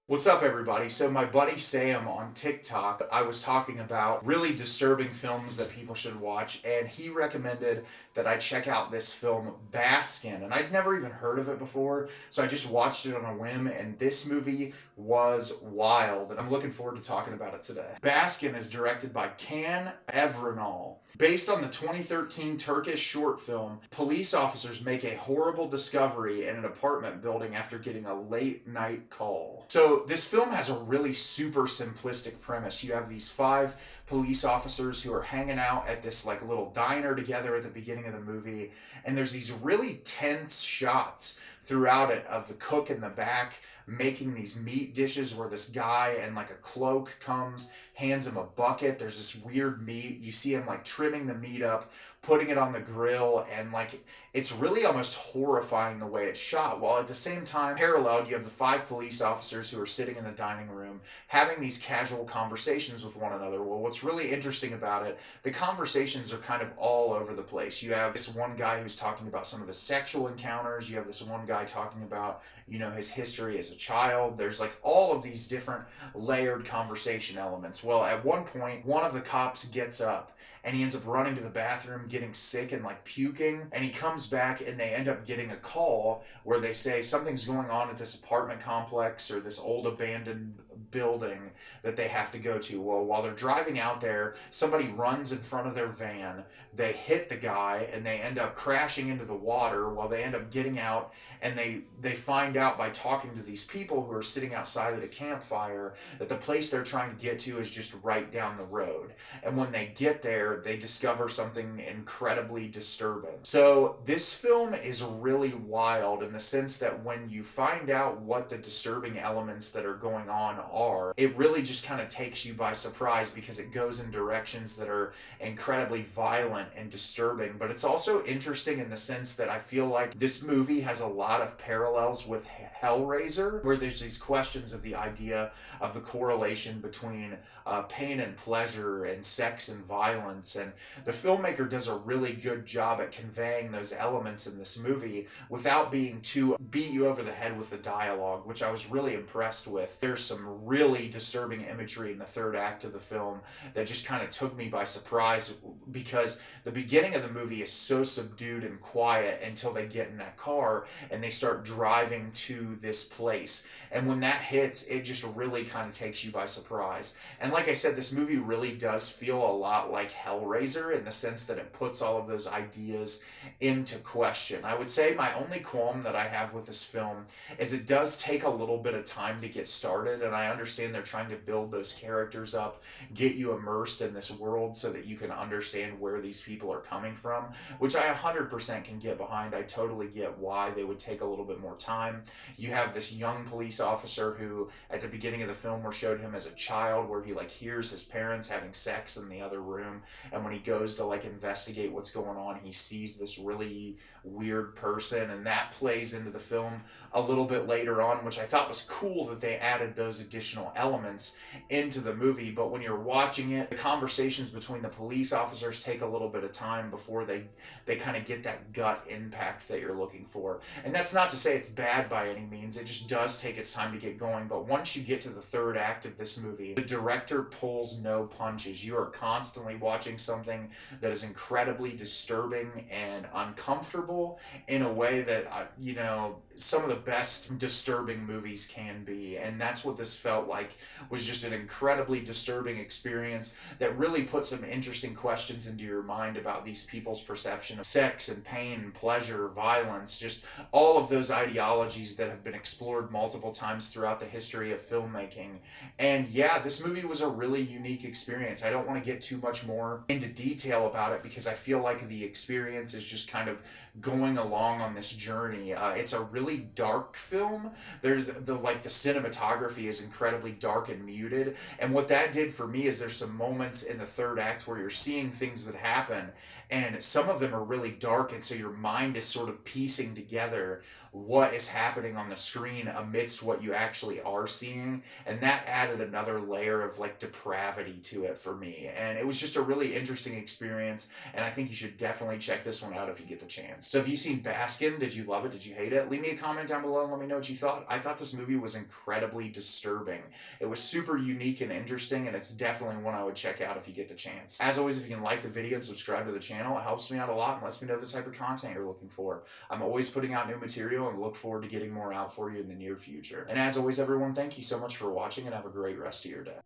What's up, everybody? So, my buddy Sam on TikTok, I was talking about really disturbing films that people should watch, and he recommended that I check out this film, Baskin. And I'd never even heard of it before, so I just watched it on a whim, and this movie was wild, and I'm looking forward to talking about it today. Baskin is directed by Can Evrenol. Based on the 2013 Turkish short film, police officers make a horrible discovery in an apartment building after getting a late night call. So, this film has a really super simplistic premise. You have these five police officers who are hanging out at this like little diner together at the beginning of the movie, and there's these really tense shots throughout it of the cook in the back making these meat dishes where this guy in like a cloak comes, hands him a bucket. There's this weird meat. You see him like trimming the meat up, putting it on the grill, and like it's really almost horrifying the way it's shot. While at the same time, paralleled, you have the five police officers who are sitting in the dining room having these casual conversations with one another. Well, what's really interesting about it, the conversations are kind of all over the place. You have this one guy who's talking about some of the sexual encounters. You have this one guy talking about, his history as a child. There's like all of these different layered conversation elements. Well, at one point, one of the cops gets up and he ends up running to the bathroom, getting sick and like puking. And he comes back and they end up getting a call where they say something's going on at this apartment complex or this old abandoned building that they have to go to. Well, while they're driving out there, somebody runs in front of their van. They hit the guy and they end up crashing into the water. While they end up getting out, and they find out by talking to these people who are sitting outside at a campfire that the place they're trying to get to is just right down the road. And when they get there, they discover something incredibly disturbing. So this film is really wild in the sense that when you find out what the disturbing elements that are going on are, it really just kind of takes you by surprise because it goes in directions that are incredibly violent and disturbing. But it's also interesting in the sense that I feel like this movie has a lot of parallels with Hellraiser, where there's these questions of the idea of the correlation between pain and pleasure and sex and violence. And the filmmaker does a really good job at conveying those elements in this movie without being too beat you over the head with the dialogue, which I was really impressed with. There's some really disturbing imagery in the third act of the film that just kind of took me by surprise because the beginning of the movie is so subdued and quiet until they get in that car and they start driving to this place. And when that hits, it just really kind of takes you by surprise. And like I said, this movie really does feel a lot like Hellraiser in the sense that it puts all of those ideas into question. I would say my only qualm that I have with this film is it does take a little bit of time to get started, and I understand they're trying to build those characters up, get you immersed in this world so that you can understand where these people are coming from, which I 100% can get behind. I totally get why they would take a little bit more time. You have this young police officer who at the beginning of the film were showed him as a child where he like hears his parents having sex in the other room, and when he goes to like investigate what's going on, he sees this really weird person, and that plays into the film a little bit later on, which I thought was cool that they added those additional elements into the movie. But when you're watching it, the conversations between the police officers take a little bit of time before they kind of get that gut impact that you're looking for. And that's not to say it's bad by any means. It just does take its time to get going. But once you get to the third act of this movie, the director pulls no punches. You are constantly watching something that is incredibly disturbing and uncomfortable in a way that, some of the best disturbing movies can be. And that's what this felt like, was just an incredibly disturbing experience that really put some interesting questions into your mind about these people's perception of sex and pain and pleasure, violence, just all of those ideologies that have been explored multiple times throughout the history of filmmaking. And yeah, this movie was a really unique experience. I don't want to get too much more into detail about it because I feel like the experience is just kind of going along on this journey. It's a really dark film. There's the cinematography is incredibly dark and muted, and what that did for me is there's some moments in the third act where you're seeing things that happen, and some of them are really dark, and so your mind is sort of piecing together what is happening on the screen amidst what you actually are seeing, and that added another layer of like depravity to it for me. And it was just a really interesting experience, and I think you should definitely check this one out if you get the chance. So have you seen Baskin? Did you love it? Did you hate it? Leave me a comment down below and let me know what you thought. I thought this movie was incredibly disturbing. It was super unique and interesting, and it's definitely one I would check out if you get the chance. As always, if you can like the video and subscribe to the channel, it helps me out a lot and lets me know the type of content you're looking for. I'm always putting out new material and look forward to getting more out for you in the near future. And as always, everyone, thank you so much for watching and have a great rest of your day.